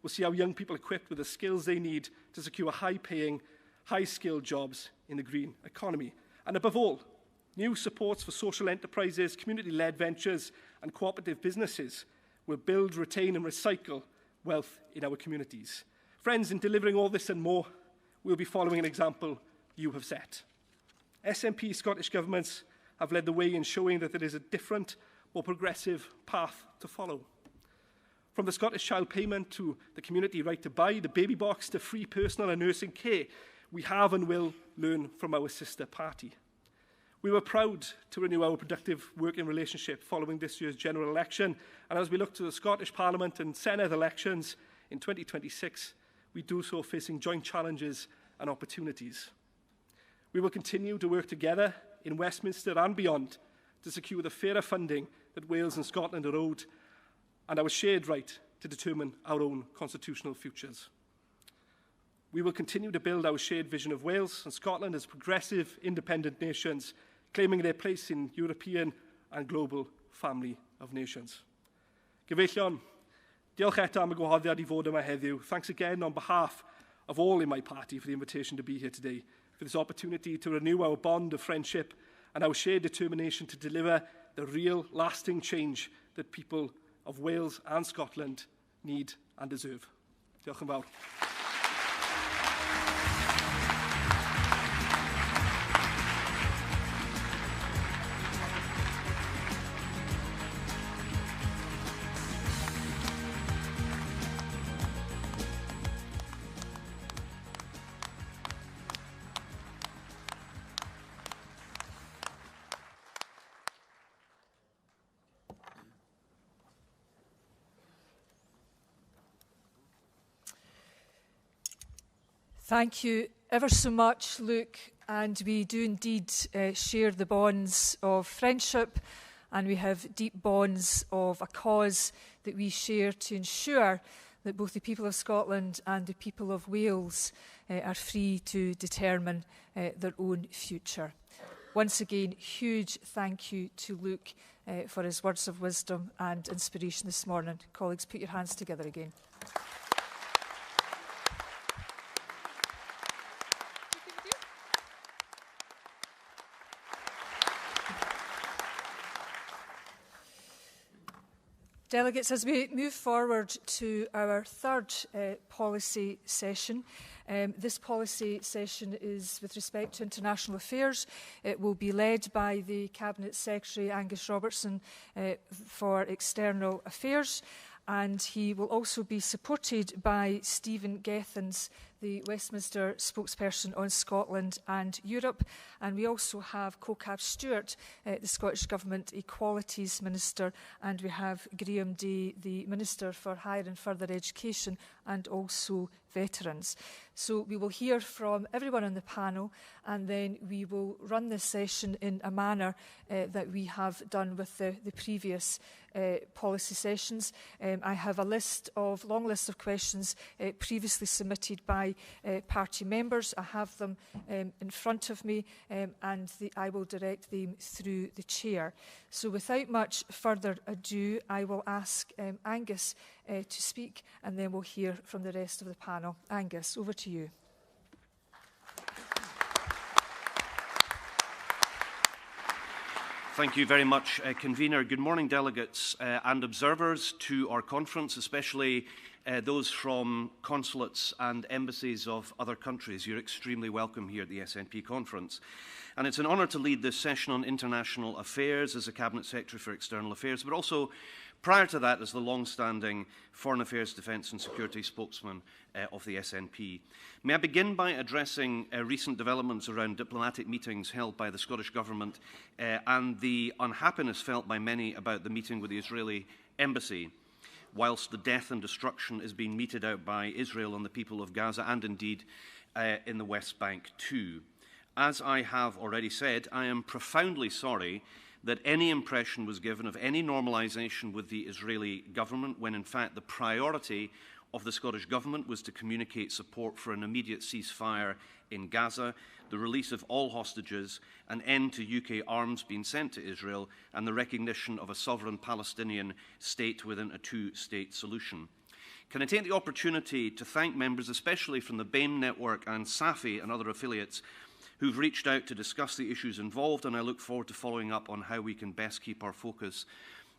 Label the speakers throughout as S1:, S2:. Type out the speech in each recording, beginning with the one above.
S1: We'll see how young people equipped with the skills they need to secure high-paying, high-skilled jobs in the green economy. And above all, new supports for social enterprises, community-led ventures and cooperative businesses will build, retain and recycle wealth in our communities. Friends, in delivering all this and more, we'll be following an example you have set. SNP Scottish governments have led the way in showing that there is a different, more progressive path to follow. From the Scottish Child Payment to the community right to buy, the baby box to free personal and nursing care, we have and will learn from our sister party. We were proud to renew our productive working relationship following this year's general election, and as we look to the Scottish Parliament and Senate elections in 2026, we do so facing joint challenges and opportunities. We will continue to work together in Westminster and beyond to secure the fairer funding that Wales and Scotland are owed and our shared right to determine our own constitutional futures. We will continue to build our shared vision of Wales and Scotland as progressive, independent nations, claiming their place in European and global family of nations. Gyfeillion, diolch eto am y gwahoddiad I fod yma heddiw. Thanks again on behalf of all in my party for the invitation to be here today, for this opportunity to renew our bond of friendship and our shared determination to deliver the real, lasting change that people of Wales and Scotland need and deserve. Diolch yn fawr.
S2: Thank you ever so much, Luke, and we do indeed share the bonds of friendship, and we have deep bonds of a cause that we share to ensure that both the people of Scotland and the people of Wales are free to determine their own future. Once again, huge thank you to Luke for his words of wisdom and inspiration this morning. Colleagues, put your hands together again. Delegates, as we move forward to our third policy session, this policy session is with respect to international affairs. It will be led by the Cabinet Secretary, Angus Robertson, for External Affairs, and he will also be supported by Stephen Gethins, the Westminster spokesperson on Scotland and Europe. And we also have Cocab Stewart, the Scottish Government Equalities Minister, and we have Graham Day, the Minister for Higher and Further Education and also Veterans. So we will hear from everyone on the panel, and then we will run this session in a manner that we have done with the previous policy sessions. I have a long list of questions previously submitted by party members. I have them in front of me, and I will direct them through the chair. So without much further ado, I will ask Angus to speak, and then we'll hear from the rest of the panel. Angus, over to you.
S3: Thank you very much, Convener. Good morning, delegates and observers to our conference, especially those from consulates and embassies of other countries. You're extremely welcome here at the SNP conference. And it's an honour to lead this session on international affairs as a Cabinet Secretary for External Affairs, but also prior to that as the long-standing Foreign Affairs, Defence and Security spokesman of the SNP. May I begin by addressing recent developments around diplomatic meetings held by the Scottish Government and the unhappiness felt by many about the meeting with the Israeli embassy, whilst the death and destruction is being meted out by Israel on the people of Gaza and indeed in the West Bank too. As I have already said, I am profoundly sorry that any impression was given of any normalisation with the Israeli government when in fact the priority of the Scottish Government was to communicate support for an immediate ceasefire in Gaza, the release of all hostages, an end to UK arms being sent to Israel, and the recognition of a sovereign Palestinian state within a two-state solution. Can I take the opportunity to thank members, especially from the BAME network and SAFI and other affiliates, who've reached out to discuss the issues involved, and I look forward to following up on how we can best keep our focus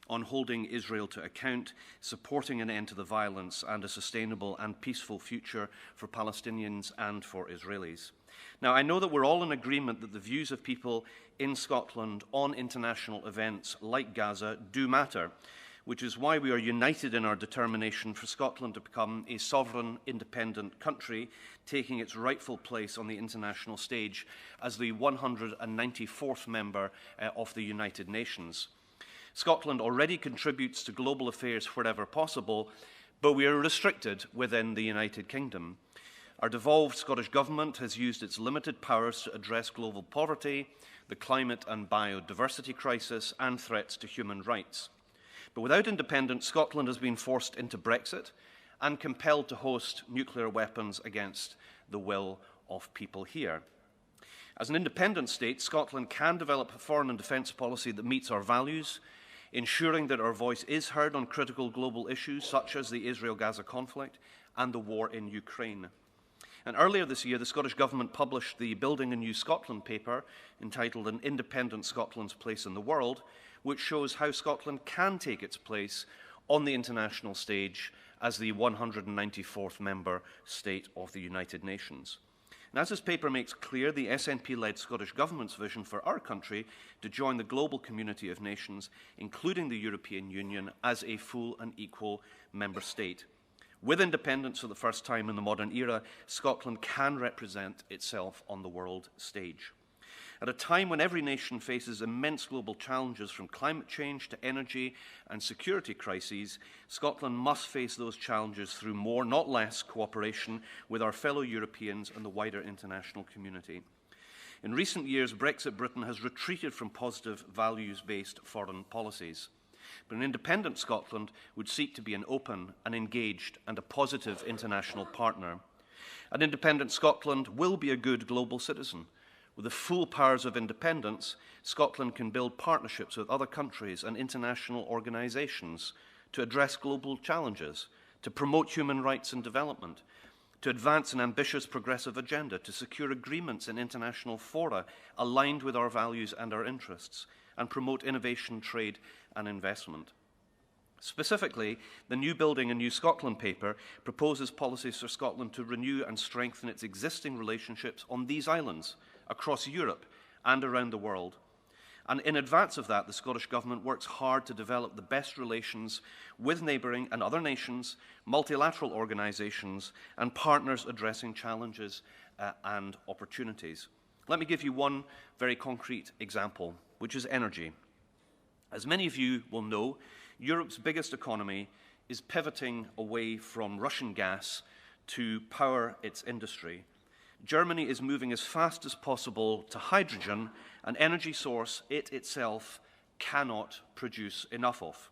S3: on holding Israel to account, supporting an end to the violence and a sustainable and peaceful future for Palestinians and for Israelis. Now, I know that we're all in agreement that the views of people in Scotland on international events like Gaza do matter, which is why we are united in our determination for Scotland to become a sovereign, independent country, taking its rightful place on the international stage as the 194th member of the United Nations. Scotland already contributes to global affairs wherever possible, but we are restricted within the United Kingdom. Our devolved Scottish Government has used its limited powers to address global poverty, the climate and biodiversity crisis, and threats to human rights. But without independence, Scotland has been forced into Brexit and compelled to host nuclear weapons against the will of people here. As an independent state, Scotland can develop a foreign and defence policy that meets our values, ensuring that our voice is heard on critical global issues such as the Israel-Gaza conflict and the war in Ukraine. And earlier this year, the Scottish Government published the Building a New Scotland paper entitled An Independent Scotland's Place in the World, which shows how Scotland can take its place on the international stage as the 194th member state of the United Nations. And as this paper makes clear, the SNP-led Scottish Government's vision for our country to join the global community of nations, including the European Union, as a full and equal member state. With independence for the first time in the modern era, Scotland can represent itself on the world stage. At a time when every nation faces immense global challenges from climate change to energy and security crises, Scotland must face those challenges through more, not less, cooperation with our fellow Europeans and the wider international community. In recent years, Brexit Britain has retreated from positive values-based foreign policies. But an independent Scotland would seek to be an open, an engaged and a positive international partner. An independent Scotland will be a good global citizen. With the full powers of independence, Scotland can build partnerships with other countries and international organisations to address global challenges, to promote human rights and development, to advance an ambitious progressive agenda, to secure agreements in international fora aligned with our values and our interests, and promote innovation, trade and investment. Specifically, the new Building a New Scotland paper proposes policies for Scotland to renew and strengthen its existing relationships on these islands, across Europe and around the world. And in advance of that, the Scottish Government works hard to develop the best relations with neighbouring and other nations, multilateral organisations and partners addressing challenges and opportunities. Let me give you one very concrete example, which is energy. As many of you will know, Europe's biggest economy is pivoting away from Russian gas to power its industry. Germany is moving as fast as possible to hydrogen, an energy source it itself cannot produce enough of.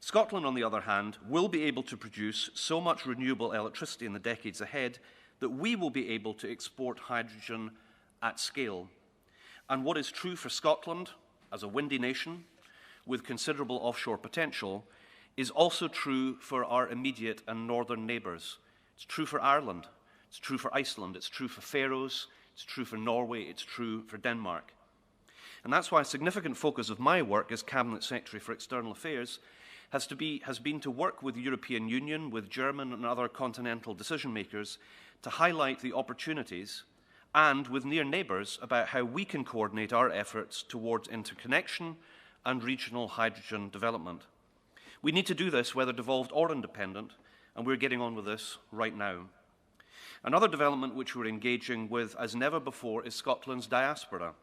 S3: Scotland, on the other hand, will be able to produce so much renewable electricity in the decades ahead that we will be able to export hydrogen at scale. And what is true for Scotland, as a windy nation with considerable offshore potential, is also true for our immediate and northern neighbours. It's true for Ireland. It's true for Iceland, it's true for Faroes, it's true for Norway, it's true for Denmark. And that's why a significant focus of my work as Cabinet Secretary for External Affairs has been to work with the European Union, with German and other continental decision makers to highlight the opportunities and with near neighbours about how we can coordinate our efforts towards interconnection and regional hydrogen development. We need to do this whether devolved or independent, and we're getting on with this right now. Another development which we're engaging with as never before is Scotland's diaspora.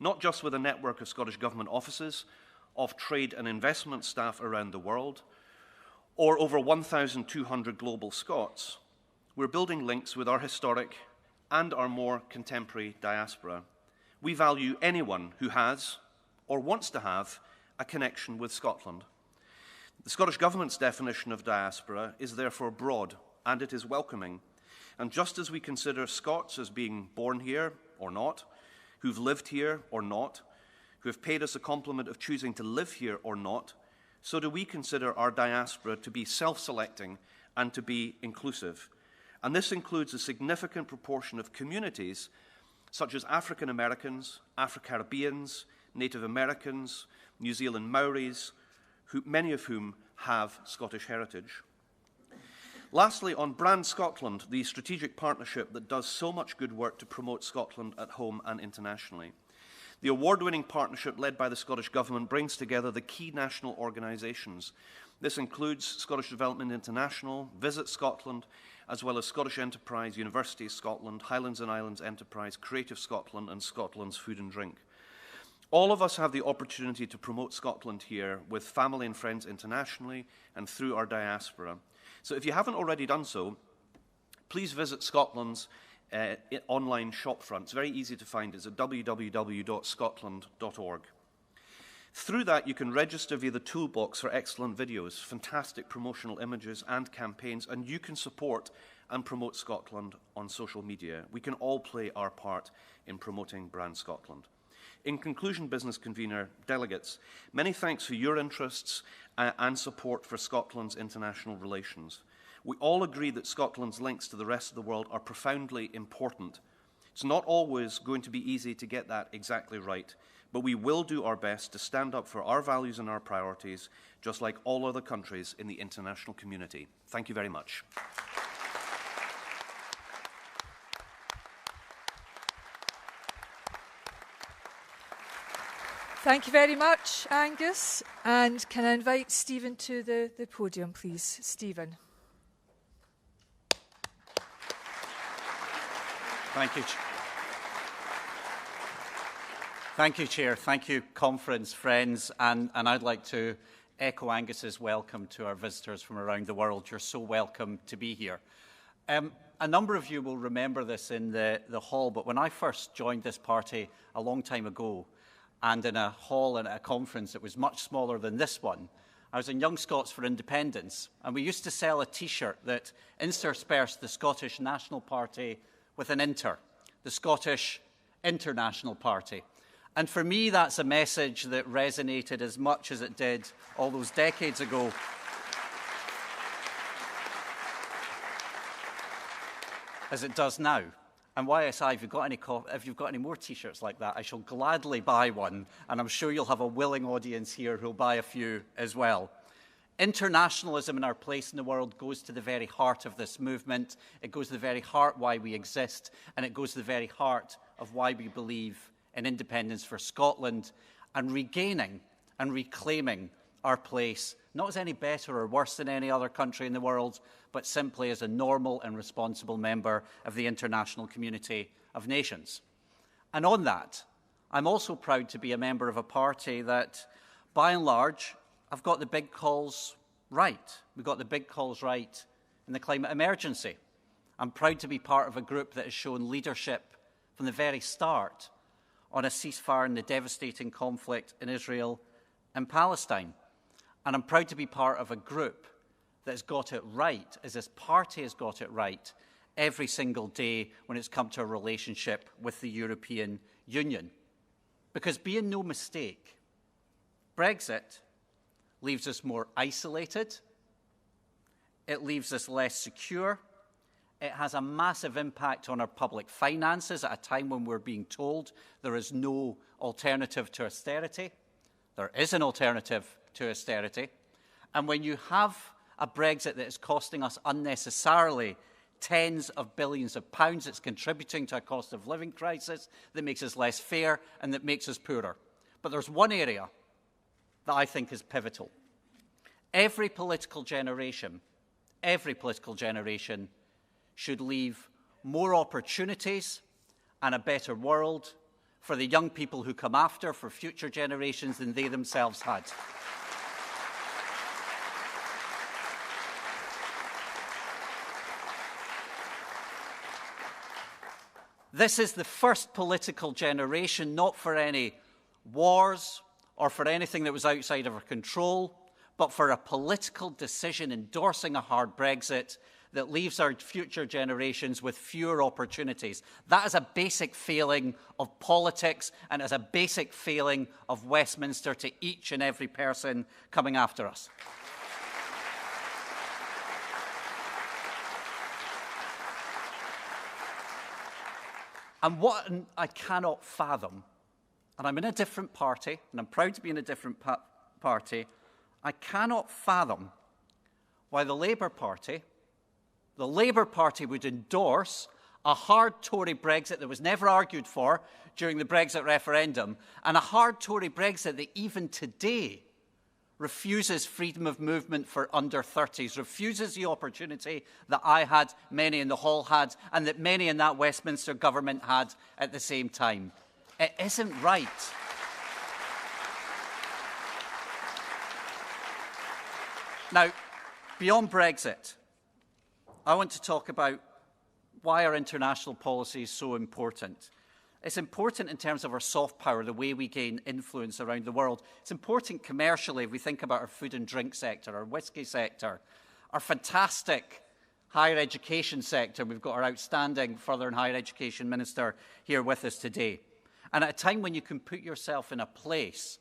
S3: Not just with a network of Scottish Government offices, of trade and investment staff around the world, or over 1,200 global Scots, we're building links with our historic and our more contemporary diaspora. We value anyone who has, or wants to have, a connection with Scotland. The Scottish Government's definition of diaspora is therefore broad, and it is welcoming. And just as we consider Scots as being born here or not, who've lived here or not, who have paid us a compliment of choosing to live here or not, so do we consider our diaspora to be self-selecting and to be inclusive. And this includes a significant proportion of communities such as African Americans, Afro-Caribbeans, Native Americans, New Zealand Maoris, many of whom have Scottish heritage. Lastly, on Brand Scotland, the strategic partnership that does so much good work to promote Scotland at home and internationally. The award-winning partnership led by the Scottish Government brings together the key national organisations. This includes Scottish Development International, Visit Scotland, as well as Scottish Enterprise, Universities Scotland, Highlands and Islands Enterprise, Creative Scotland and Scotland's Food and Drink. All of us have the opportunity to promote Scotland here with family and friends internationally and through our diaspora. So if you haven't already done so, please visit Scotland's online shopfront. It's very easy to find. It's at www.scotland.org. Through that, you can register via the toolbox for excellent videos, fantastic promotional images and campaigns, and you can support and promote Scotland on social media. We can all play our part in promoting Brand Scotland. In conclusion, Business Convener, delegates, many thanks for your interests and support for Scotland's international relations. We all agree that Scotland's links to the rest of the world are profoundly important. It's not always going to be easy to get that exactly right, but we will do our best to stand up for our values and our priorities, just like all other countries in the international community. Thank you very much.
S2: Thank you very much, Angus. And can I invite Stephen to the podium, please? Stephen.
S4: Thank you. Thank you, Chair. Thank you, conference friends. And I'd like to echo Angus's welcome to our visitors from around the world. You're so welcome to be here. A number of you will remember this in the hall, but when I first joined this party a long time ago, and in a hall and at a conference that was much smaller than this one, I was in Young Scots for Independence, and we used to sell a T-shirt that interspersed the Scottish National Party with an inter, the Scottish International Party. And for me, that's a message that resonated as much as it did all those decades ago. As it does now. And YSI, if you've got any more T-shirts like that, I shall gladly buy one, and I'm sure you'll have a willing audience here who'll buy a few as well. Internationalism and our place in the world goes to the very heart of this movement. It goes to the very heart why we exist, and it goes to the very heart of why we believe in independence for Scotland and regaining and reclaiming our place, not as any better or worse than any other country in the world, but simply as a normal and responsible member of the international community of nations. And on that, I'm also proud to be a member of a party that, by and large, have got the big calls right. We've got the big calls right in the climate emergency. I'm proud to be part of a group that has shown leadership from the very start on a ceasefire in the devastating conflict in Israel and Palestine. And I'm proud to be part of a group that has got it right, as this party has got it right, every single day when it's come to a relationship with the European Union. Because being no mistake, Brexit leaves us more isolated, it leaves us less secure, it has a massive impact on our public finances at a time when we're being told there is no alternative to austerity. There is an alternative to austerity. And when you have a Brexit that is costing us unnecessarily tens of billions of pounds, it's contributing to a cost of living crisis that makes us less fair and that makes us poorer. But there's one area that I think is pivotal. Every political generation should leave more opportunities and a better world for the young people who come after, for future generations, than they themselves had. This is the first political generation, not for any wars or for anything that was outside of our control, but for a political decision endorsing a hard Brexit that leaves our future generations with fewer opportunities. That is a basic failing of politics, and is a basic failing of Westminster to each and every person coming after us. And what I cannot fathom, and I'm in a different party, and I'm proud to be in a different party, I cannot fathom why the Labour Party would endorse a hard Tory Brexit that was never argued for during the Brexit referendum, and a hard Tory Brexit that even today refuses freedom of movement for under 30s, refuses the opportunity that I had, many in the hall had, and that many in that Westminster government had at the same time. It isn't right. Now, beyond Brexit, I want to talk about why our international policy is so important. It's important in terms of our soft power, the way we gain influence around the world. It's important commercially if we think about our food and drink sector, our whisky sector, our fantastic higher education sector. We've got our outstanding further and higher education minister here with us today. And at a time when you can put yourself in a place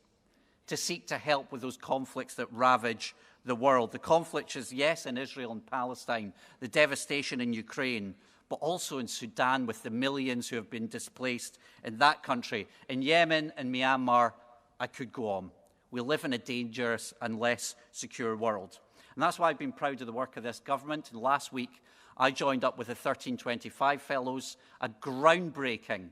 S4: to seek to help with those conflicts that ravage the world. The conflict is, yes, in Israel and Palestine, the devastation in Ukraine, but also in Sudan with the millions who have been displaced in that country. In Yemen and Myanmar, I could go on. We live in a dangerous and less secure world. And that's why I've been proud of the work of this government. And last week, I joined up with the 1325 Fellows, a groundbreaking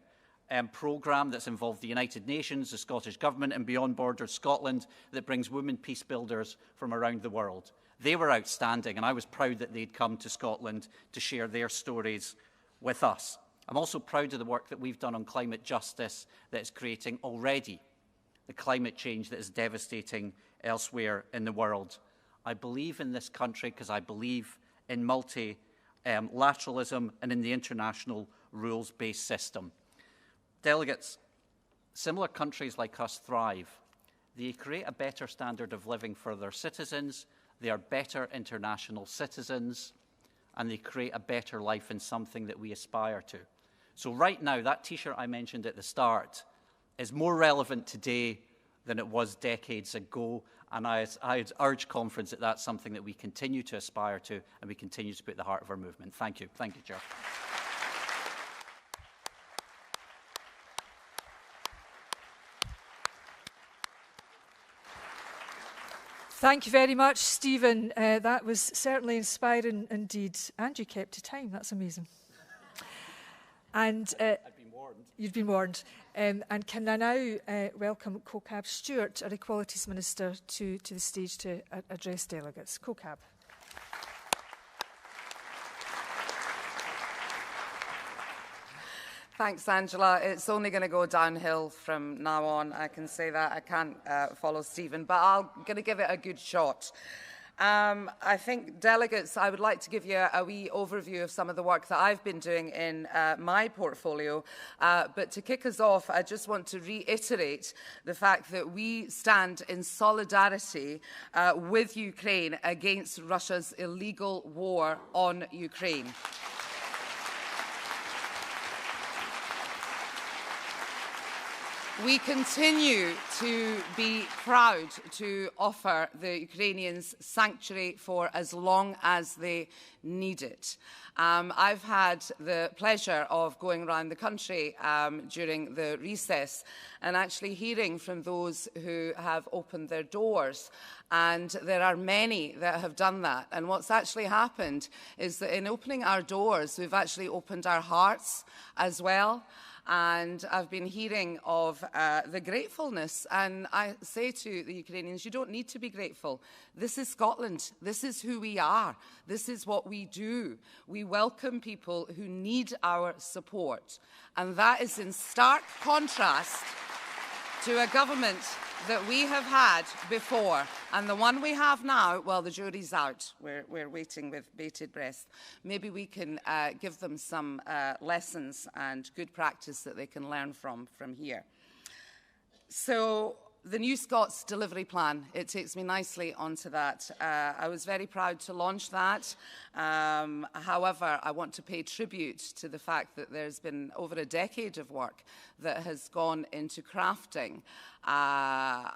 S4: programme that's involved the United Nations, the Scottish Government and Beyond Borders Scotland that brings women peace builders from around the world. They were outstanding, and I was proud that they'd come to Scotland to share their stories with us. I'm also proud of the work that we've done on climate justice that is creating already the climate change that is devastating elsewhere in the world. I believe in this country because I believe in multilateralism and in the international rules-based system. Delegates, similar countries like us thrive. They create a better standard of living for their citizens. They are better international citizens, and they create a better life in something that we aspire to. So right now, that T-shirt I mentioned at the start is more relevant today than it was decades ago, and I urge conference that that's something that we continue to aspire to and we continue to put at the heart of our movement. Thank you. Thank you, Chair.
S2: Thank you very much, Stephen. That was certainly inspiring indeed. And you kept to time. That's amazing. And
S4: I've been warned.
S2: You've been warned. And can I now welcome CoCab Stewart, our Equalities Minister, to the stage to address delegates. CoCab.
S5: Thanks, Angela. It's only going to go downhill from now on. I can say that. I can't follow Stephen, but I'm going to give it a good shot. I think, delegates, I would like to give you a wee overview of some of the work that I've been doing in my portfolio. But to kick us off, I just want to reiterate the fact that we stand in solidarity with Ukraine against Russia's illegal war on Ukraine. We continue to be proud to offer the Ukrainians sanctuary for as long as they need it. I've had the pleasure of going around the country during the recess and actually hearing from those who have opened their doors. And there are many that have done that. And what's actually happened is that in opening our doors, we've actually opened our hearts as well. And I've been hearing of the gratefulness. And I say to the Ukrainians, you don't need to be grateful. This is Scotland. This is who we are. This is what we do. We welcome people who need our support. And that is in stark contrast to a government that we have had before. And the one we have now, well, the jury's out. We're waiting with bated breath. Maybe we can give them some lessons and good practice that they can learn from here. So the New Scots delivery plan, it takes me nicely onto that. I was very proud to launch that. However, I want to pay tribute to the fact that there's been over a decade of work that has gone into crafting a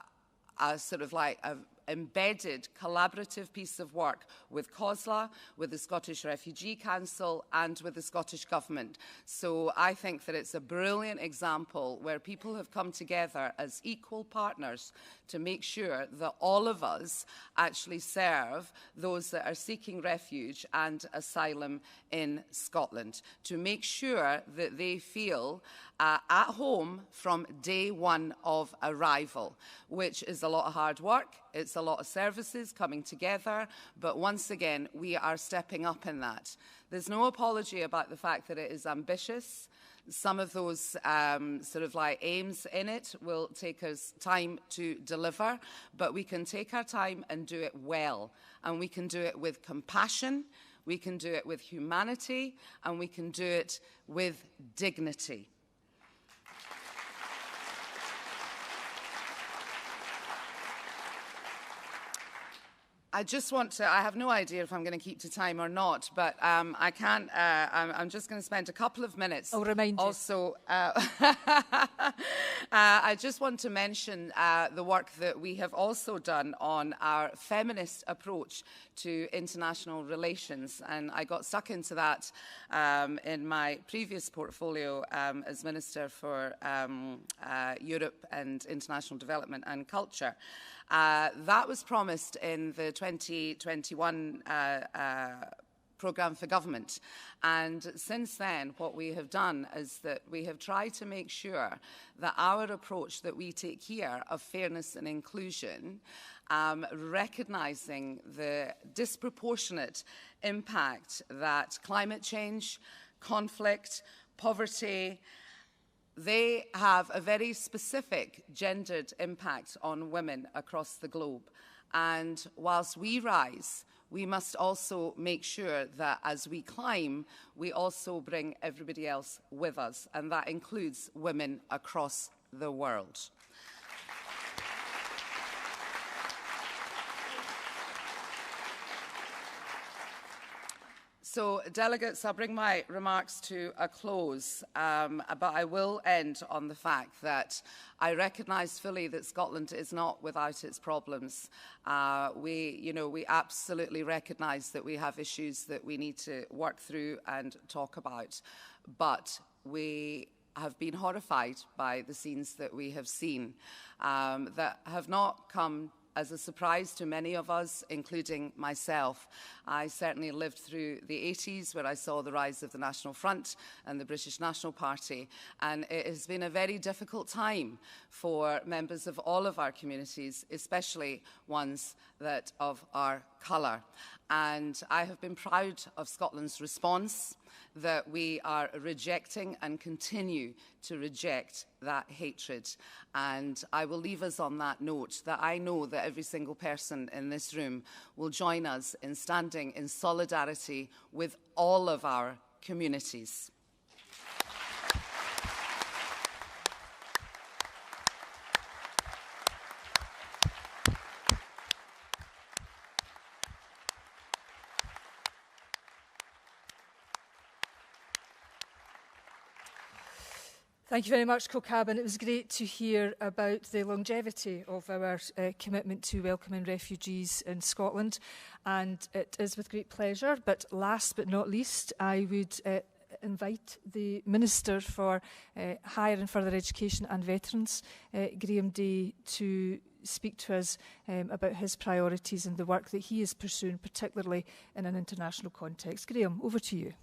S5: sort of like a embedded collaborative piece of work with COSLA, with the Scottish Refugee Council and with the Scottish Government. So I think that it's a brilliant example where people have come together as equal partners to make sure that all of us actually serve those that are seeking refuge and asylum in Scotland, to make sure that they feel at home from day one of arrival, which is a lot of hard work. It's a lot of services coming together, but once again, we are stepping up in that. There's no apology about the fact that it is ambitious. Some of those sort of like aims in it will take us time to deliver, but we can take our time and do it well. And we can do it with compassion, we can do it with humanity, and we can do it with dignity. I just want to, I have no idea if I'm going to keep to time or not, but I can't, I'm just going to spend a couple of minutes.
S2: I'll remind you.
S5: Also, I just want to mention the work that we have also done on our feminist approach to international relations. And I got stuck into that in my previous portfolio as Minister for Europe and International Development and Culture. That was promised in the 2021 programme for government. And since then, what we have done is that we have tried to make sure that our approach that we take here of fairness and inclusion, recognising the disproportionate impact that climate change, conflict, poverty, they have a very specific gendered impact on women across the globe. And whilst we rise, we must also make sure that as we climb, we also bring everybody else with us. And that includes women across the world. So, delegates, I'll bring my remarks to a close, but I will end on the fact that I recognise fully that Scotland is not without its problems. We absolutely recognise that we have issues that we need to work through and talk about, but we have been horrified by the scenes that we have seen that have not come as a surprise to many of us, including myself. I certainly lived through the 80s, where I saw the rise of the National Front and the British National Party, and it has been a very difficult time for members of all of our communities, especially ones that of our colour. And I have been proud of Scotland's response, that we are rejecting and continue to reject that hatred. And I will leave us on that note, that I know that every single person in this room will join us in standing in solidarity with all of our communities.
S2: Thank you very much, Co-Cabinet. It was great to hear about the longevity of our commitment to welcoming refugees in Scotland. And it is with great pleasure, but last but not least, I would invite the Minister for Higher and Further Education and Veterans, Graham Day, to speak to us about his priorities and the work that he is pursuing, particularly in an international context. Graham, over to you.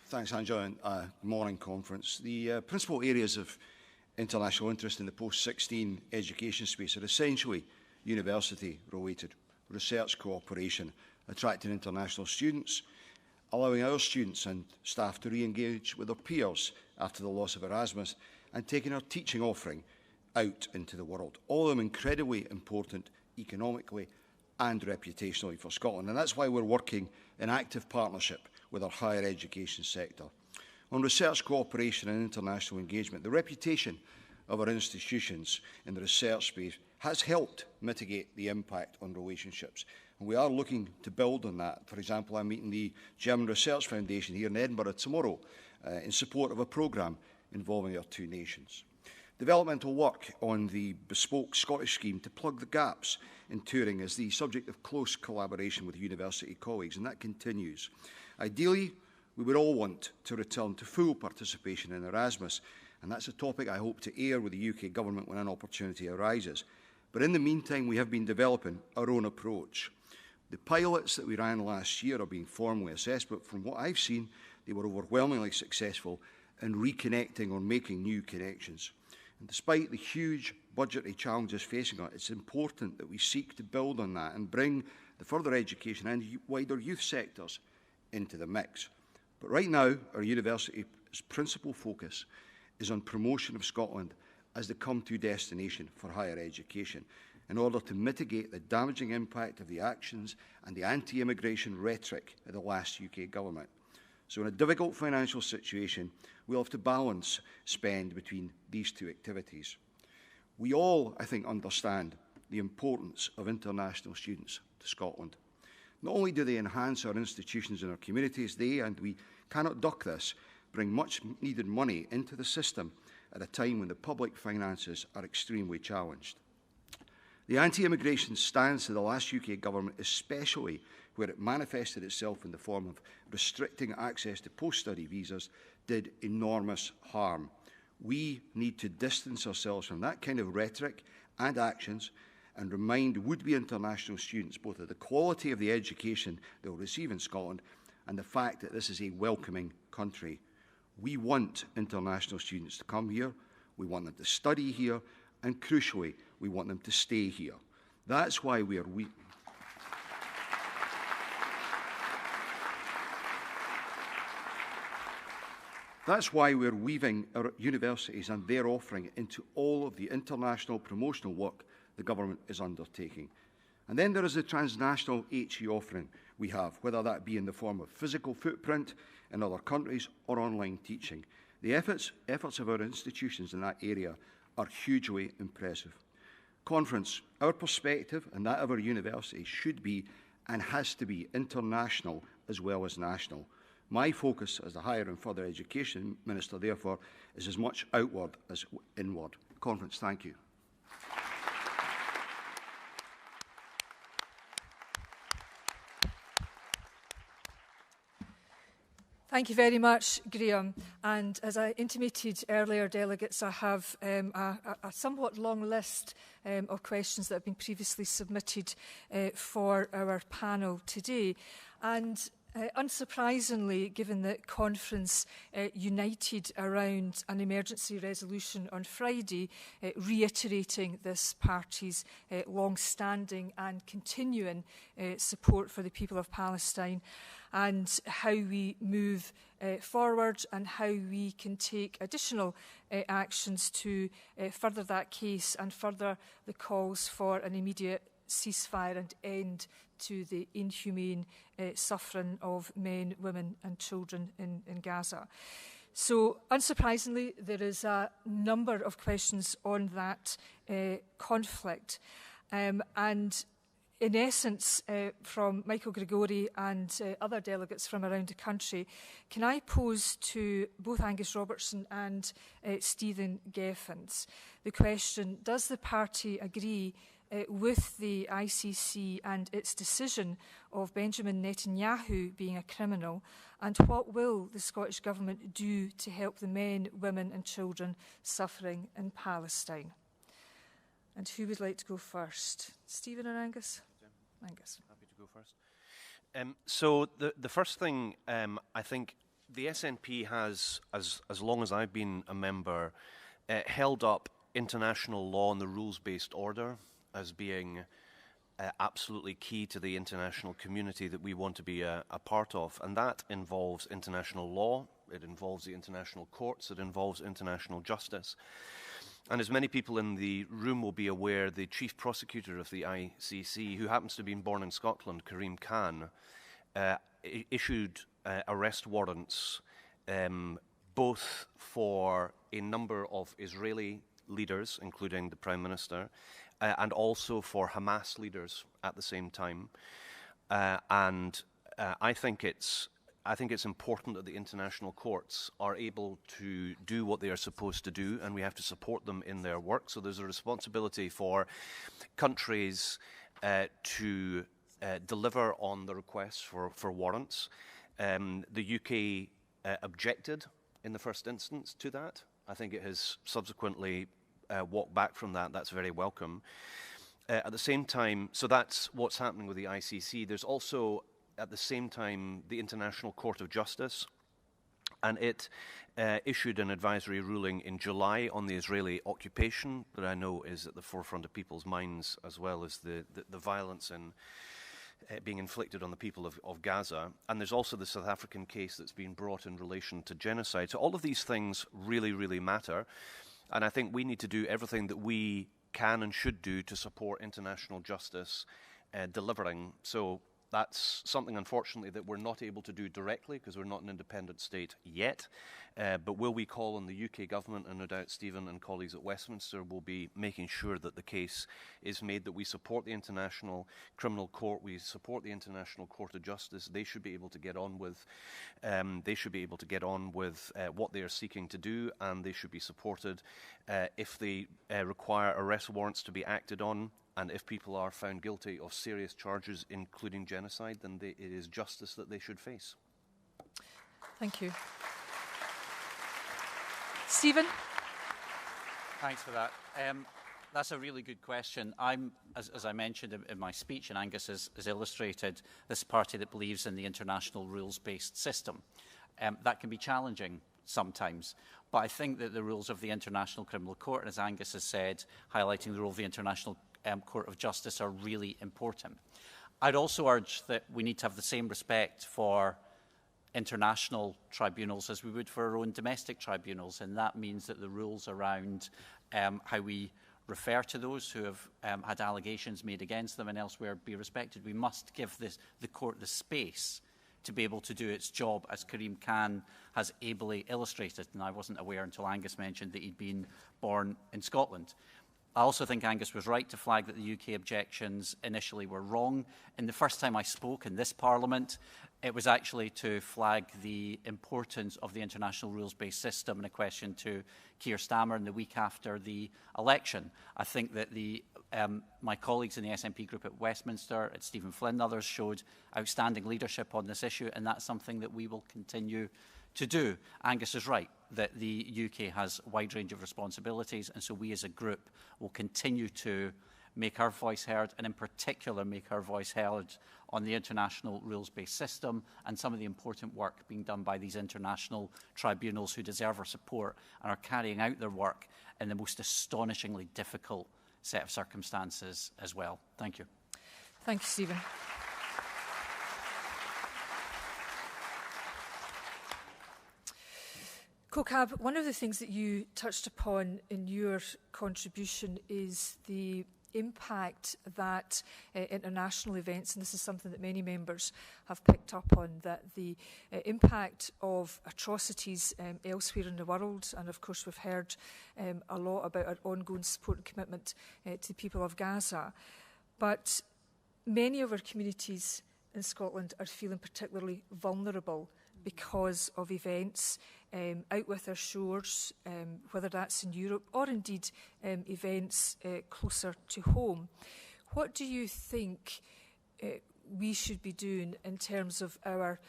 S6: Thanks, Angela, and good morning, conference. The principal areas of international interest in the post-16 education space are essentially university-related: research cooperation, attracting international students, allowing our students and staff to re-engage with their peers after the loss of Erasmus, and taking our teaching offering out into the world. All of them incredibly important economically and reputationally for Scotland, and that's why we're working in active partnership with our higher education sector. On research cooperation and international engagement, the reputation of our institutions in the research space has helped mitigate the impact on relationships. And we are looking to build on that. For example, I'm meeting the German Research Foundation here in Edinburgh tomorrow in support of a programme involving our two nations. Developmental work on the bespoke Scottish scheme to plug the gaps in touring is the subject of close collaboration with university colleagues, and that continues. Ideally, we would all want to return to full participation in Erasmus, and that's a topic I hope to air with the UK Government when an opportunity arises. But in the meantime, we have been developing our own approach. The pilots that we ran last year are being formally assessed, but from what I've seen, they were overwhelmingly successful in reconnecting or making new connections. And despite the huge budgetary challenges facing us, it's important that we seek to build on that and bring the further education and wider youth sectors into the mix. But right now, our university's principal focus is on promotion of Scotland as the come-to destination for higher education, in order to mitigate the damaging impact of the actions and the anti-immigration rhetoric of the last UK government. So in a difficult financial situation, we'll have to balance spend between these two activities. We all, I think, understand the importance of international students to Scotland. Not only do they enhance our institutions and our communities, they, and we cannot duck this, bring much needed money into the system at a time when the public finances are extremely challenged. The anti-immigration stance of the last UK government, especially where it manifested itself in the form of restricting access to post-study visas, did enormous harm. We need to distance ourselves from that kind of rhetoric and actions and remind would-be international students both of the quality of the education they will receive in Scotland and the fact that this is a welcoming country. We want international students to come here, we want them to study here, and crucially, we want them to stay here. That's why we are That's why we're weaving our universities and their offering into all of the international promotional work the government is undertaking. And then there is the transnational HE offering we have, whether that be in the form of physical footprint in other countries or online teaching. The efforts of our institutions in that area are hugely impressive. Conference, our perspective and that of our university should be and has to be international as well as national. My focus as the Higher and Further Education Minister, therefore, is as much outward as inward. Conference, thank you.
S2: Thank you very much, Graham. And as I intimated earlier, delegates, I have a somewhat long list of questions that have been previously submitted for our panel today. And unsurprisingly, given that conference united around an emergency resolution on Friday, reiterating this party's long-standing and continuing support for the people of Palestine, and how we move forward and how we can take additional actions to further that case and further the calls for an immediate ceasefire and end to the inhumane suffering of men, women and children in Gaza. So, unsurprisingly, there is a number of questions on that conflict. And in essence, from Michael Grigori and other delegates from around the country, can I pose to both Angus Robertson and Stephen Geffens the question, does the party agree with the ICC and its decision of Benjamin Netanyahu being a criminal, and what will the Scottish Government do to help the men, women and children suffering in Palestine? And who would like to go first? Stephen or Angus? Angus.
S3: Happy to go first. So the first thing, I think the SNP has, as long as I've been a member, held up international law and the rules-based order as being absolutely key to the international community that we want to be a part of. And that involves international law, it involves the international courts, it involves international justice. And as many people in the room will be aware, the chief prosecutor of the ICC, who happens to have been born in Scotland, Karim Khan, issued arrest warrants both for a number of Israeli leaders, including the Prime Minister, and also for Hamas leaders at the same time. I think it's important that the international courts are able to do what they are supposed to do, and we have to support them in their work. So there's a responsibility for countries to deliver on the requests for warrants. The UK objected in the first instance to that. I think it has subsequently walked back from that. That's very welcome. At the same time, so that's what's happening with the ICC. There's also, at the same time, the International Court of Justice, and it issued an advisory ruling in July on the Israeli occupation that I know is at the forefront of people's minds, as well as the violence and being inflicted on the people of Gaza. And there's also the South African case that's been brought in relation to genocide. So all of these things really, really matter. And I think we need to do everything that we can and should do to support international justice delivering. So that's something, unfortunately, that we're not able to do directly because we're not an independent state yet. But will we call on the UK government, and no doubt Stephen and colleagues at Westminster will be making sure that the case is made, that we support the International Criminal Court, we support the International Court of Justice. They should be able to get on with what they are seeking to do, and they should be supported if they require arrest warrants to be acted on. And if people are found guilty of serious charges, including genocide, then it is justice that they should face.
S2: Thank you. Stephen?
S4: Thanks for that. That's a really good question. As I mentioned in my speech, and Angus has illustrated, this party that believes in the international rules-based system. That can be challenging sometimes, but I think that the rules of the International Criminal Court, and as Angus has said, highlighting the role of the International Court of Justice, are really important. I'd also urge that we need to have the same respect for international tribunals as we would for our own domestic tribunals, and that means that the rules around how we refer to those who have had allegations made against them and elsewhere be respected. We must give the court the space to be able to do its job, as Karim Khan has ably illustrated, and I wasn't aware until Angus mentioned that he'd been born in Scotland. I also think Angus was right to flag that the UK objections initially were wrong. And the first time I spoke in this Parliament, it was actually to flag the importance of the international rules-based system in a question to Keir Starmer in the week after the election. I think that my colleagues in the SNP group at Westminster, at Stephen Flynn and others, showed outstanding leadership on this issue, and that's something that we will continue to do. Angus is right that the UK has a wide range of responsibilities, and so we as a group will continue to make our voice heard, and in particular make our voice heard on the international rules-based system and some of the important work being done by these international tribunals who deserve our support and are carrying out their work in the most astonishingly difficult set of circumstances as well. Thank you.
S2: Thank you, Stephen. Kokab, one of the things that you touched upon in your contribution is the impact that international events, and this is something that many members have picked up on, that the impact of atrocities elsewhere in the world, and of course we've heard a lot about our ongoing support and commitment to the people of Gaza, but many of our communities in Scotland are feeling particularly vulnerable because of events out with our shores, whether that's in Europe or indeed events closer to home. What do you think we should be doing in terms of our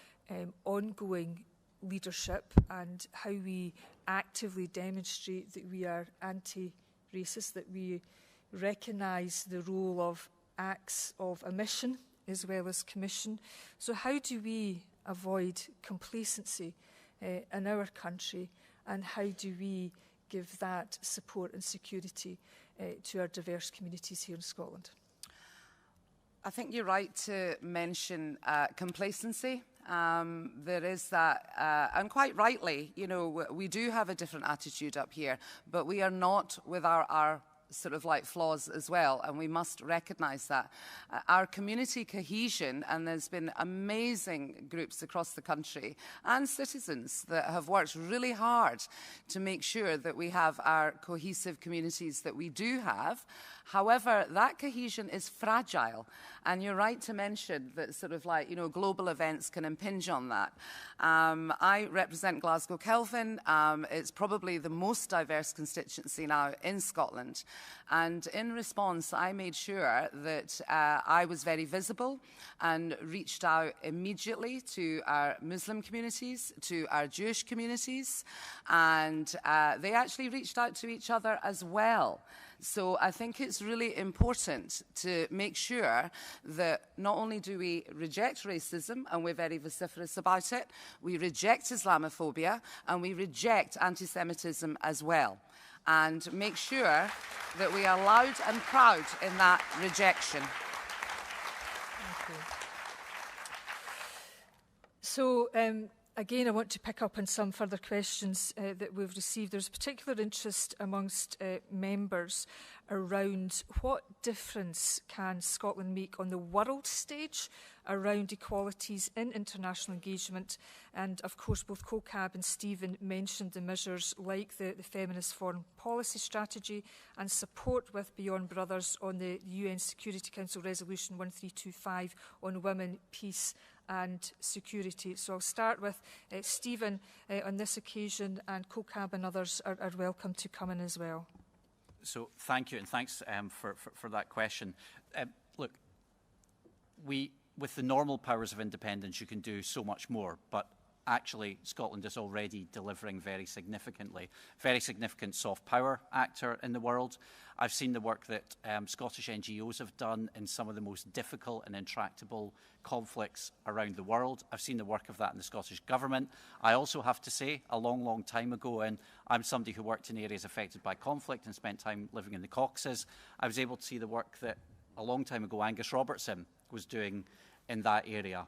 S2: ongoing leadership and how we actively demonstrate that we are anti-racist, that we recognise the role of acts of omission as well as commission? So how do we avoid complacency in our country, and how do we give that support and security to our diverse communities here in Scotland?
S5: I think you're right to mention complacency. There is that, and quite rightly, you know, we do have a different attitude up here, but we are not with our sort of like flaws as well, and we must recognise that. Our community cohesion, and there's been amazing groups across the country and citizens that have worked really hard to make sure that we have our cohesive communities that we do have. However, that cohesion is fragile, and you're right to mention that sort of like, you know, global events can impinge on that. I represent Glasgow Kelvin. It's probably the most diverse constituency now in Scotland, and in response I made sure that I was very visible and reached out immediately to our Muslim communities, to our Jewish communities, and they actually reached out to each other as well. So I think it's really important to make sure that not only do we reject racism, and we're very vociferous about it, we reject Islamophobia, and we reject anti-Semitism as well. And make sure that we are loud and proud in that rejection.
S2: Thank you. So, again, I want to pick up on some further questions that we've received. There's particular interest amongst members around what difference can Scotland make on the world stage around equalities in international engagement. And of course, both COCAB and Stephen mentioned the measures like the Feminist Foreign Policy Strategy and support with Beyond Brothers on the UN Security Council Resolution 1325 on women, peace and security. So I'll start with Stephen on this occasion, and COCAB and others are welcome to come in as well.
S4: So thank you, and thanks for that question. Look, with the normal powers of independence, you can do so much more, but actually Scotland is already delivering very significant soft power actor in the world. I've seen the work that Scottish NGOs have done in some of the most difficult and intractable conflicts around the world. I've seen the work of that in the Scottish Government. I also have to say, a long time ago, and I'm somebody who worked in areas affected by conflict and spent time living in the Caucasus, I was able to see the work that a long time ago Angus Robertson was doing in that area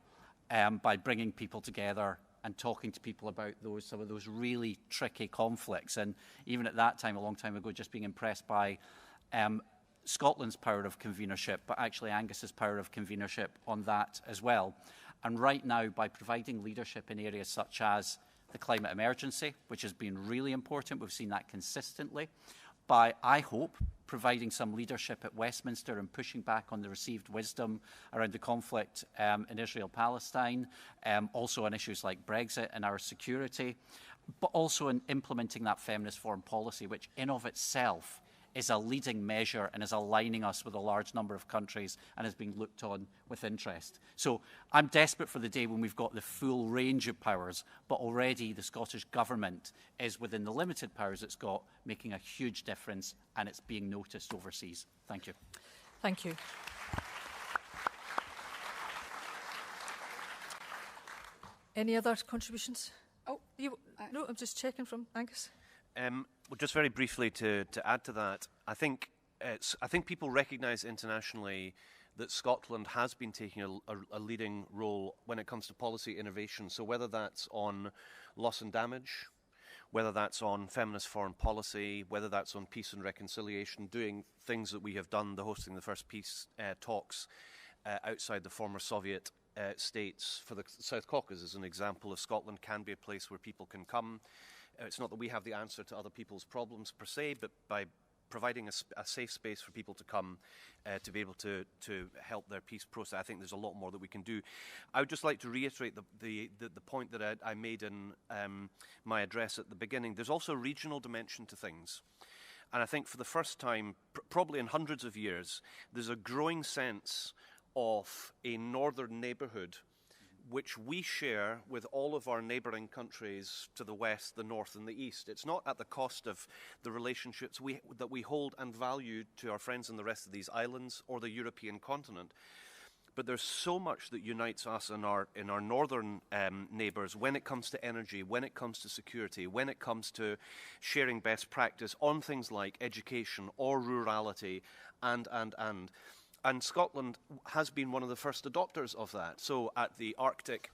S4: by bringing people together and talking to people about some of those really tricky conflicts. And even at that time, a long time ago, just being impressed by Scotland's power of convenership, but actually Angus's power of convenership on that as well. And right now, by providing leadership in areas such as the climate emergency, which has been really important, we've seen that consistently, by, I hope, providing some leadership at Westminster and pushing back on the received wisdom around the conflict in Israel-Palestine, also on issues like Brexit and our security, but also in implementing that feminist foreign policy, which in of itself is a leading measure and is aligning us with a large number of countries and is being looked on with interest. So I'm desperate for the day when we've got the full range of powers, but already the Scottish Government is, within the limited powers it's got, making a huge difference, and it's being noticed overseas. Thank you.
S2: Thank you. Any other contributions? Oh, no, I'm just checking from Angus.
S3: Well, just very briefly to add to that, I think people recognise internationally that Scotland has been taking a leading role when it comes to policy innovation. So whether that's on loss and damage, whether that's on feminist foreign policy, whether that's on peace and reconciliation, doing things that we have done, hosting the first peace talks outside the former Soviet states for the South Caucasus is an example of Scotland can be a place where people can come. It's not that we have the answer to other people's problems per se, but by providing a safe space for people to come to be able to help their peace process, I think there's a lot more that we can do. I would just like to reiterate the point that I made in my address at the beginning. There's also a regional dimension to things. And I think for the first time, probably in hundreds of years, there's a growing sense of a northern neighbourhood which we share with all of our neighbouring countries to the west, the north and the east. It's not at the cost of the relationships that we hold and value to our friends in the rest of these islands or the European continent. But there's so much that unites us in our northern neighbours when it comes to energy, when it comes to security, when it comes to sharing best practice on things like education or rurality And Scotland has been one of the first adopters of that. So at the Arctic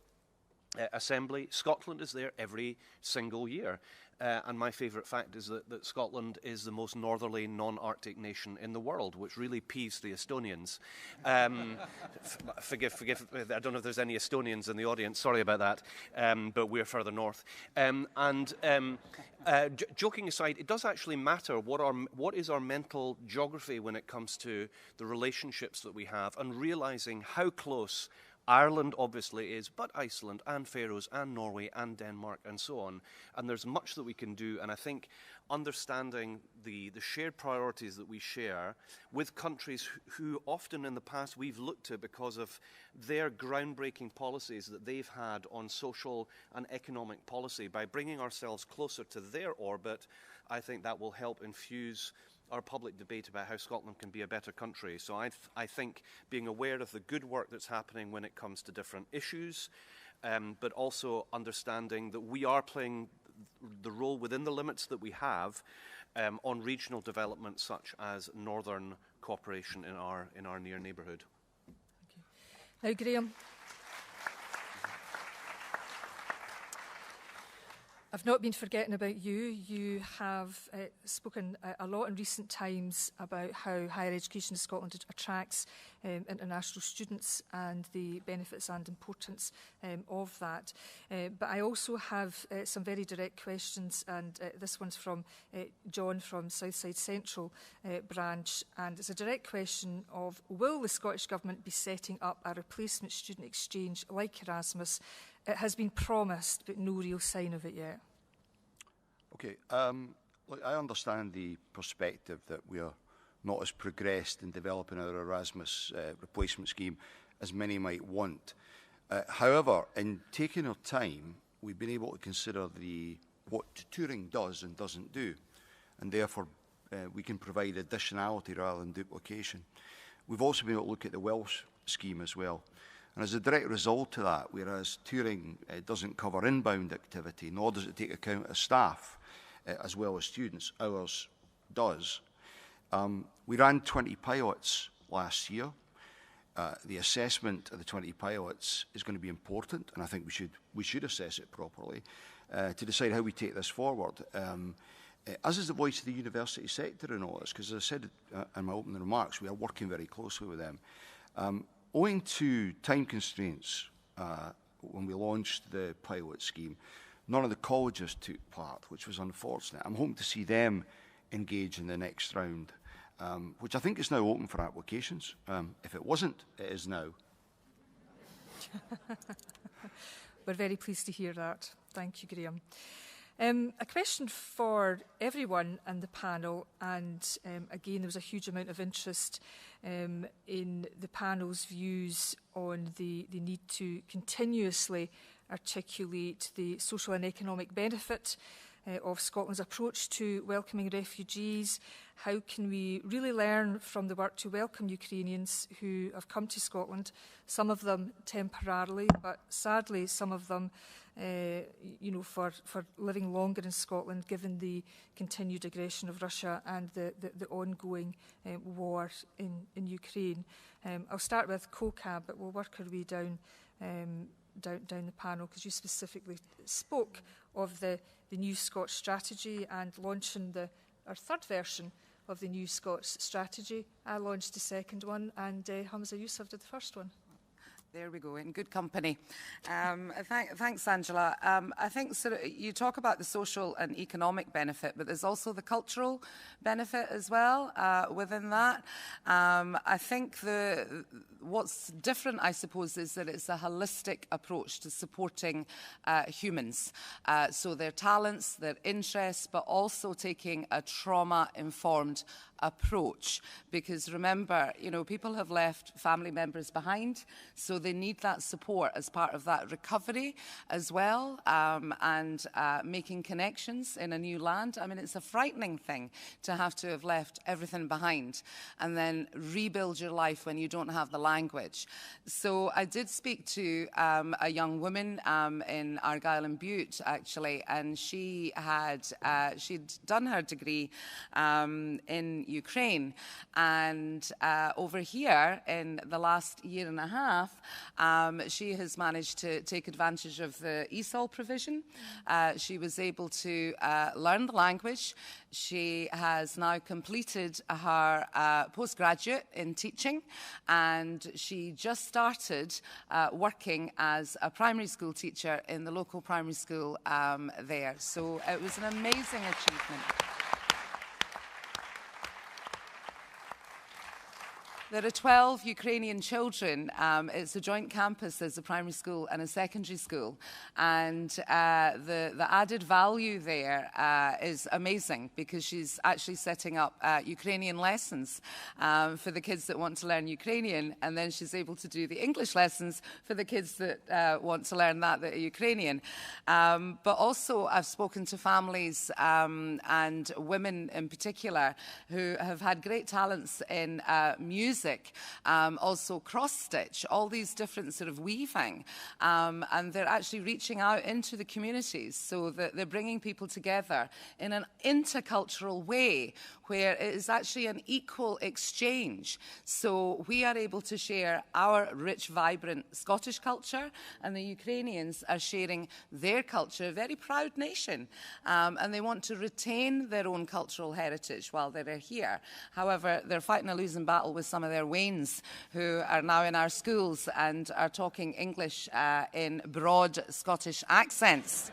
S3: Assembly. Scotland is there every single year. And my favourite fact is that Scotland is the most northerly non-Arctic nation in the world, which really peeves the Estonians. Forgive, I don't know if there's any Estonians in the audience, sorry about that, but we're further north. Joking aside, it does actually matter what is our mental geography when it comes to the relationships that we have, and realising how close Ireland obviously is, but Iceland and Faroes and Norway and Denmark and so on. And there's much that we can do. And I think understanding the shared priorities that we share with countries who often in the past we've looked to because of their groundbreaking policies that they've had on social and economic policy, by bringing ourselves closer to their orbit, I think that will help infuse our public debate about how Scotland can be a better country. So I think being aware of the good work that's happening when it comes to different issues, but also understanding that we are playing the role within the limits that we have on regional development, such as northern cooperation in our near neighbourhood.
S2: Now, Graham. I've not been forgetting about you. You have spoken a lot in recent times about how higher education in Scotland attracts international students and the benefits and importance of that. But I also have some very direct questions, and this one's from John from Southside Central branch, and it's a direct question of, will the Scottish Government be setting up a replacement student exchange like Erasmus? It has been promised, but no real sign of it yet.
S6: Okay, look, I understand the perspective that we are not as progressed in developing our Erasmus replacement scheme as many might want. However, in taking our time, we've been able to consider what touring does and doesn't do, and therefore we can provide additionality rather than duplication. We've also been able to look at the Welsh scheme as well. And as a direct result of that, whereas touring doesn't cover inbound activity, nor does it take account of staff as well as students, ours does. We ran 20 pilots last year. The assessment of the 20 pilots is going to be important, and I think we should assess it properly to decide how we take this forward. As is the voice of the university sector in all this, because as I said in my opening remarks, we are working very closely with them. Owing to time constraints, when we launched the pilot scheme, none of the colleges took part, which was unfortunate. I'm hoping to see them engage in the next round, which I think is now open for applications. If it wasn't, it is now.
S2: We're very pleased to hear that. Thank you, Graham. A question for everyone in the panel, and again there was a huge amount of interest in the panel's views on the need to continuously articulate the social and economic benefit of Scotland's approach to welcoming refugees. How can we really learn from the work to welcome Ukrainians who have come to Scotland, some of them temporarily, but sadly some of them for living longer in Scotland, given the continued aggression of Russia and the ongoing war in Ukraine. I'll start with COCAB, but we'll work our way down the panel, because you specifically spoke of the new Scots strategy and launching our third version of the new Scots strategy. I launched the second one, and Hamza Yousaf did the first one.
S5: There we go, in good company. Thanks, Angela. I think you talk about the social and economic benefit, but there's also the cultural benefit as well within that. I think what's different, I suppose, is that it's a holistic approach to supporting humans. So their talents, their interests, but also taking a trauma-informed approach, because remember, people have left family members behind, so they need that support as part of that recovery as well, and making connections in a new land. I mean, it's a frightening thing to have left everything behind and then rebuild your life when you don't have the language. So I did speak to a young woman in Argyll and Bute, actually, and she'd done her degree in Ukraine. And over here, in the last year and a half, she has managed to take advantage of the ESOL provision. She was able to learn the language. She has now completed her postgraduate in teaching, and she just started working as a primary school teacher in the local primary school there. So it was an amazing achievement. There are 12 Ukrainian children. It's a joint campus. There's a primary school and a secondary school. And the added value there is amazing, because she's actually setting up Ukrainian lessons for the kids that want to learn Ukrainian. And then she's able to do the English lessons for the kids that want to learn that are Ukrainian. But also I've spoken to families and women in particular who have had great talents in music, also cross-stitch, all these different sort of weaving, and they're actually reaching out into the communities, so that they're bringing people together in an intercultural way where it is actually an equal exchange. So we are able to share our rich, vibrant Scottish culture, and the Ukrainians are sharing their culture, a very proud nation, and they want to retain their own cultural heritage while they're here. However, they're fighting a losing battle with some of their Wains, who are now in our schools and are talking English in broad Scottish accents.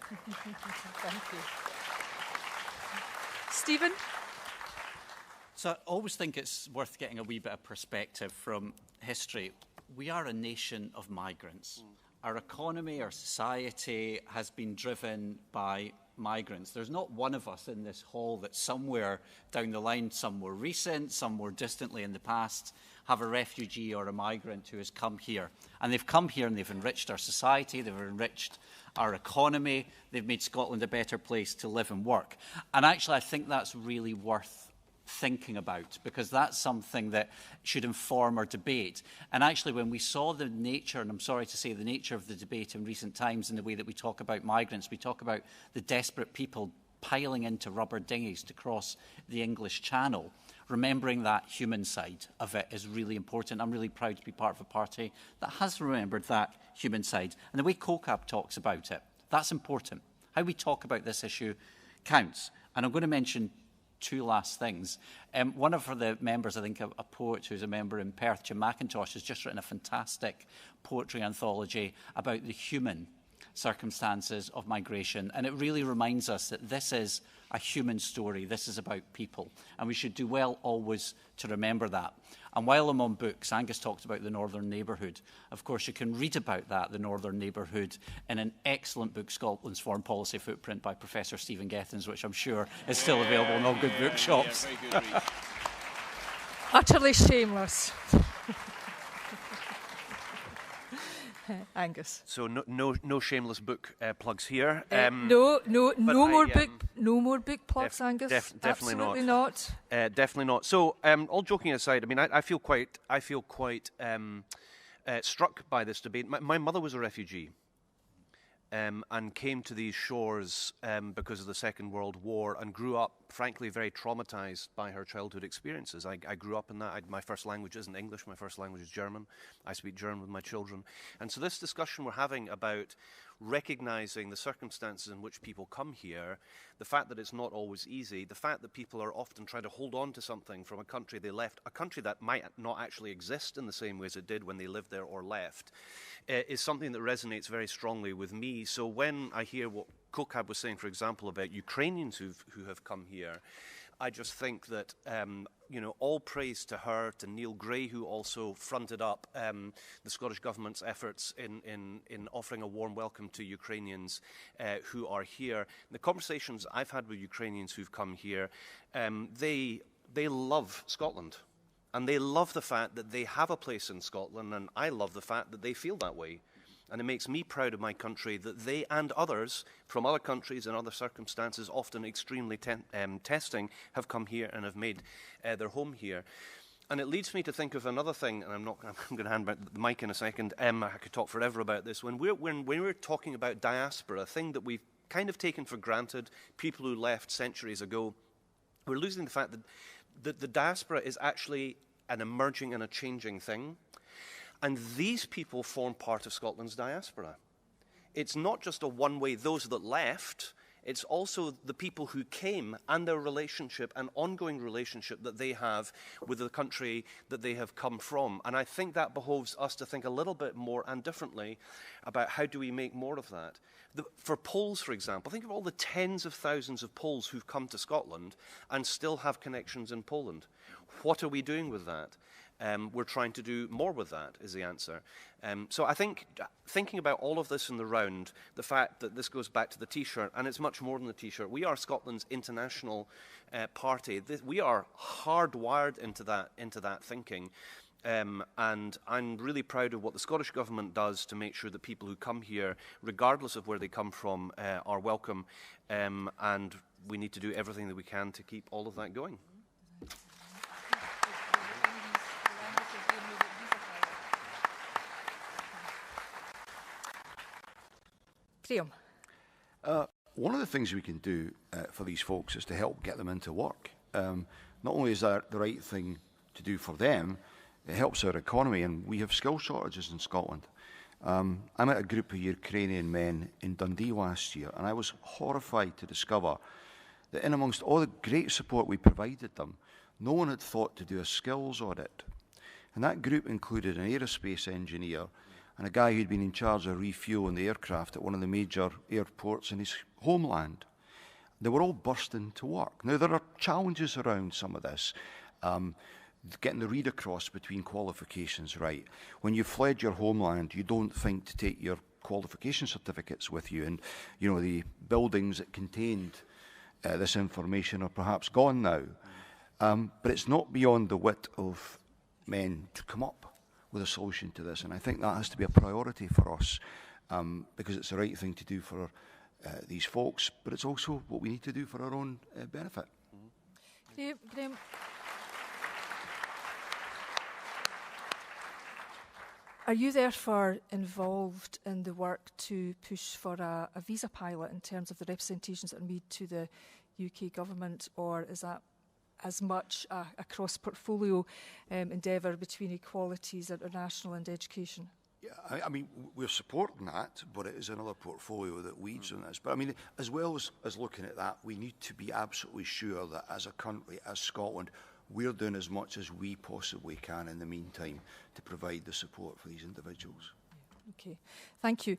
S2: Thank you. Stephen?
S4: So I always think it's worth getting a wee bit of perspective from history. We are a nation of migrants. Our economy, our society has been driven by migrants. There's not one of us in this hall that somewhere down the line, some more recent, some more distantly in the past, have a refugee or a migrant who has come here. And they've come here and they've enriched our society, they've enriched our economy, they've made Scotland a better place to live and work. And actually, I think that's really worth thinking about, because that's something that should inform our debate. And actually, when we saw the nature, and I'm sorry to say the nature of the debate in recent times in the way that we talk about migrants, we talk about the desperate people piling into rubber dinghies to cross the English Channel. Remembering that human side of it is really important. I'm really proud to be part of a party that has remembered that human side. And the way COCAB talks about it, that's important. How we talk about this issue counts. And I'm going to mention two last things. One of the members, I think a poet who's a member in Perth, Jim McIntosh, has just written a fantastic poetry anthology about the human circumstances of migration. And it really reminds us that this is a human story. This is about people. And we should do well always to remember that. And while I'm on books, Angus talked about the Northern Neighbourhood. Of course, you can read about that, the Northern Neighbourhood, in an excellent book, Scotland's Foreign Policy Footprint, by Professor Stephen Gethins, which I'm sure is still available in all good bookshops.
S3: Yeah, very good read.
S2: Utterly shameless. Angus.
S3: So no shameless book plugs here.
S2: No more book plugs, Angus.
S3: Definitely
S2: Absolutely not.
S3: Definitely not. So, all joking aside, I mean, I feel quite struck by this debate. My mother was a refugee. And came to these shores because of the Second World War, and grew up, frankly, very traumatised by her childhood experiences. I grew up in that. My first language isn't English. My first language is German. I speak German with my children. And so this discussion we're having about recognising the circumstances in which people come here, the fact that it's not always easy, the fact that people are often trying to hold on to something from a country they left, a country that might not actually exist in the same way as it did when they lived there or left, is something that resonates very strongly with me. So when I hear what COCAB was saying, for example, about Ukrainians who have come here, I just think that, all praise to her, to Neil Gray, who also fronted up the Scottish Government's efforts in offering a warm welcome to Ukrainians who are here. The conversations I've had with Ukrainians who've come here, they love Scotland. And they love the fact that they have a place in Scotland, and I love the fact that they feel that way. And it makes me proud of my country that they and others from other countries and other circumstances, often extremely testing, have come here and have made their home here. And it leads me to think of another thing, and I'm going to hand back the mic in a second. I could talk forever about this. When we're talking about diaspora, a thing that we've kind of taken for granted, people who left centuries ago, We're losing the fact that the diaspora is actually an emerging and a changing thing. And these people form part of Scotland's diaspora. It's not just a one-way, those that left, it's also the people who came and their relationship, an ongoing relationship that they have with the country that they have come from. And I think that behoves us to think a little bit more and differently about how do we make more of that. For Poles, for example, think of all the tens of thousands of Poles who've come to Scotland and still have connections in Poland. What are we doing with that? We're trying to do more with that, is the answer. So I think thinking about all of this in the round, the fact that this goes back to the T-shirt, and it's much more than the T-shirt. We are Scotland's international party. We are hardwired into that thinking. And I'm really proud of what the Scottish Government does to make sure that people who come here, regardless of where they come from, are welcome. And we need to do everything that we can to keep all of that going.
S2: Graham.
S6: One of the things we can do for these folks is to help get them into work. Not only is that the right thing to do for them, it helps our economy, and we have skill shortages in Scotland. I met a group of Ukrainian men in Dundee last year, and I was horrified to discover that in amongst all the great support we provided them, no one had thought to do a skills audit. And that group included an aerospace engineer and a guy who'd been in charge of refueling the aircraft at one of the major airports in his homeland. They were all bursting to work. Now, there are challenges around some of this. Getting the read across between qualifications right. When you fled your homeland, you don't think to take your qualification certificates with you, and you know the buildings that contained this information are perhaps gone now. But it's not beyond the wit of men to come up with a solution to this, and I think that has to be a priority for us because it's the right thing to do for these folks, but it's also what we need to do for our own benefit.
S2: Graham. Are you therefore involved in the work to push for a visa pilot in terms of the representations that are made to the UK government, or is that as much a cross-portfolio endeavour between equalities, international and education?
S6: Yeah, I mean, we're supporting that, but it is another portfolio that leads on this. But I mean, as well as looking at that, we need to be absolutely sure that as a country, as Scotland, we're doing as much as we possibly can in the meantime to provide the support for these individuals.
S2: Okay, thank you.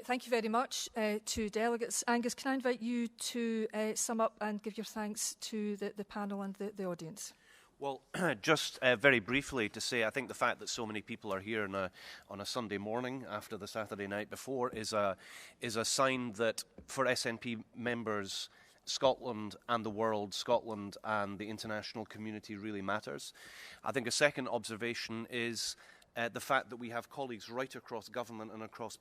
S2: Thank you very much to delegates. Angus, can I invite you to sum up and give your thanks to the panel and the audience?
S3: Well, just very briefly to say, I think the fact that so many people are here on a Sunday morning after the Saturday night before is a sign that for SNP members, Scotland and the world, Scotland and the international community really matters. I think a second observation is the fact that we have colleagues right across government and across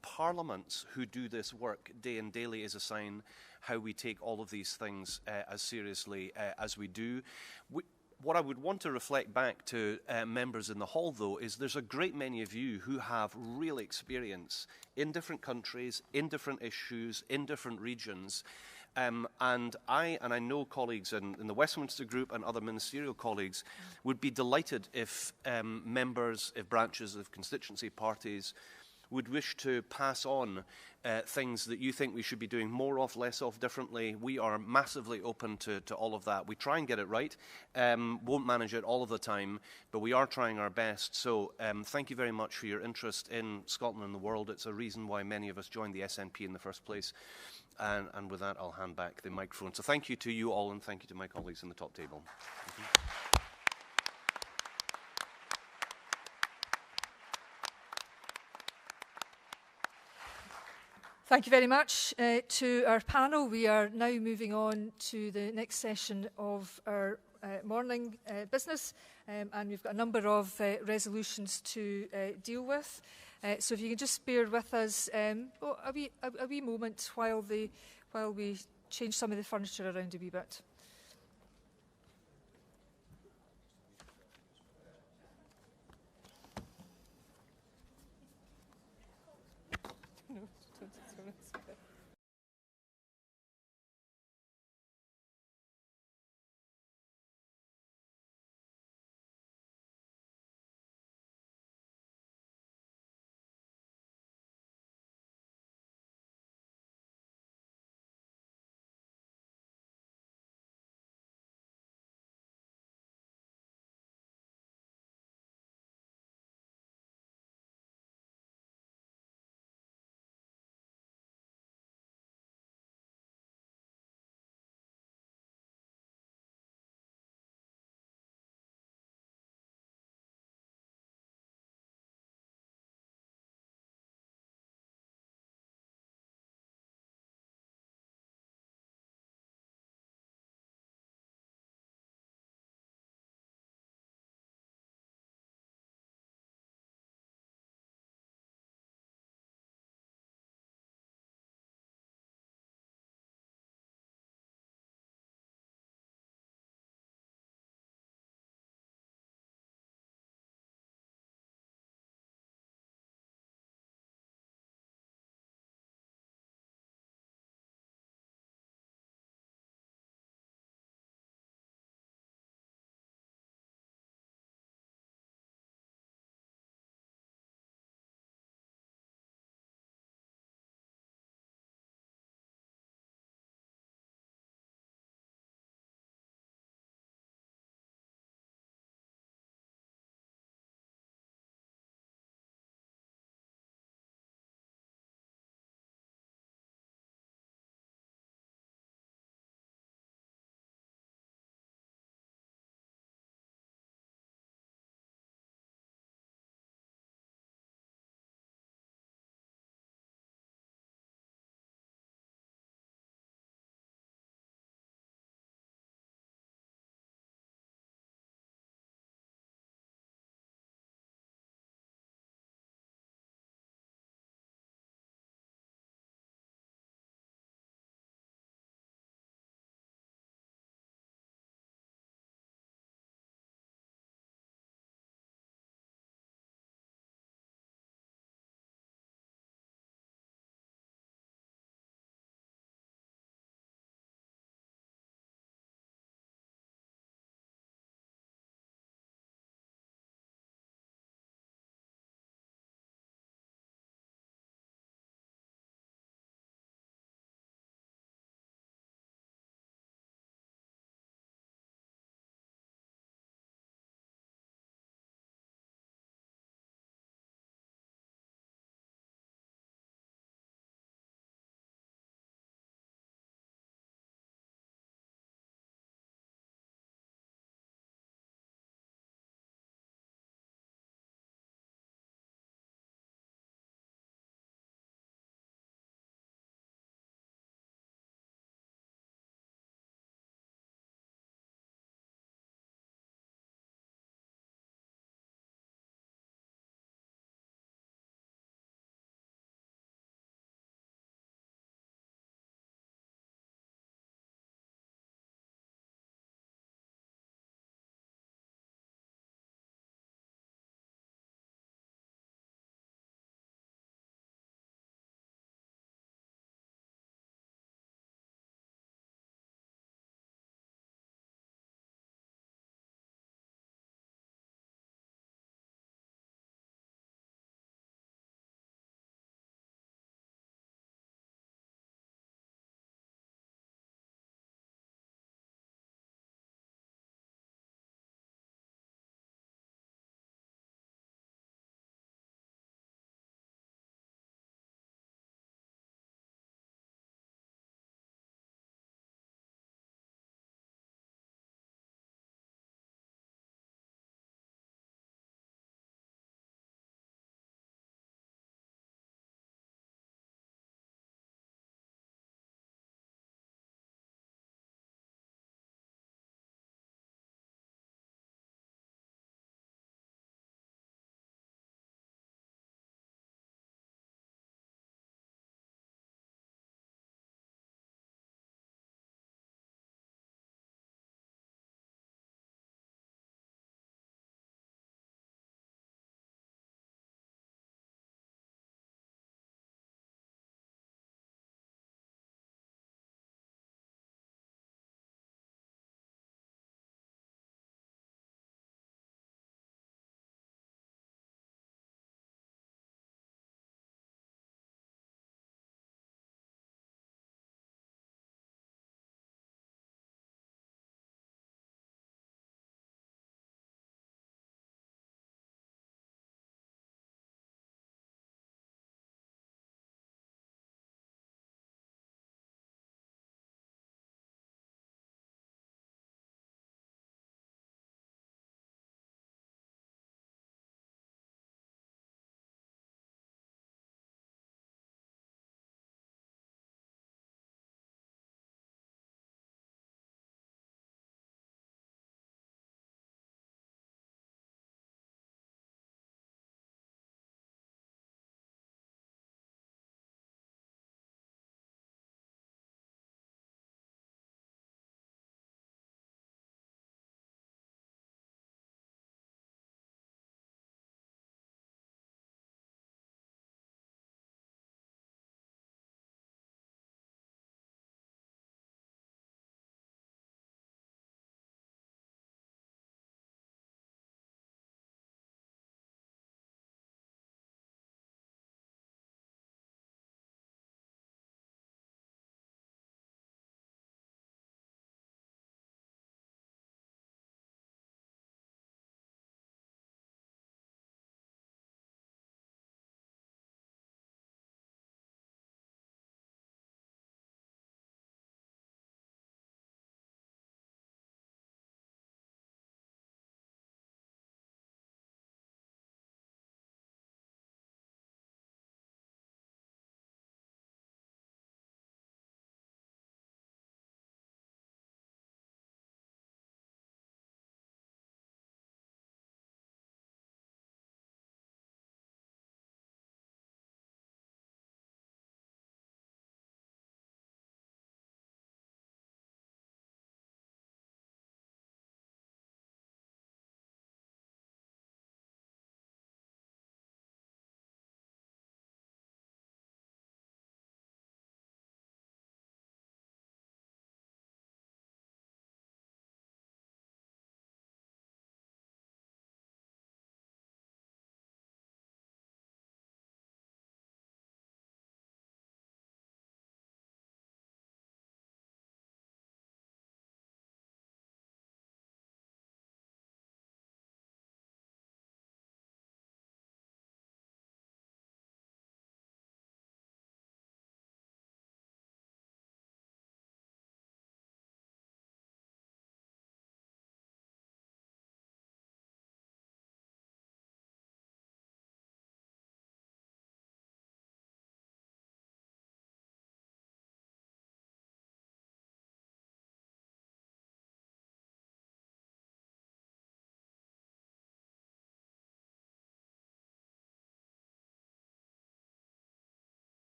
S3: parliaments who do this work day and daily is a sign how we take all of these things as seriously as we do. What I would want to reflect back to members in the hall, though, is there's a great many of you who have real experience in different countries, in different issues, in different regions. And I know colleagues in the Westminster Group and other ministerial colleagues would be delighted if members, if branches of constituency parties would wish to pass on things that you think we should be doing more of, less of, differently. We are massively open to all of that. We try and get it right. Won't manage it all of the time, but we are trying our best. So thank you very much for your interest in Scotland and the world. It's a reason why many of us joined the SNP in the first place. And with that, I'll hand back the microphone. So thank you to you all, and thank you to my colleagues in the top table.
S2: Thank you very much to our panel. We are now moving on to the next session of our morning business, and we've got a number of resolutions to deal with. So if you can just bear with us a wee moment while we change some of the furniture around a wee bit. No, don't.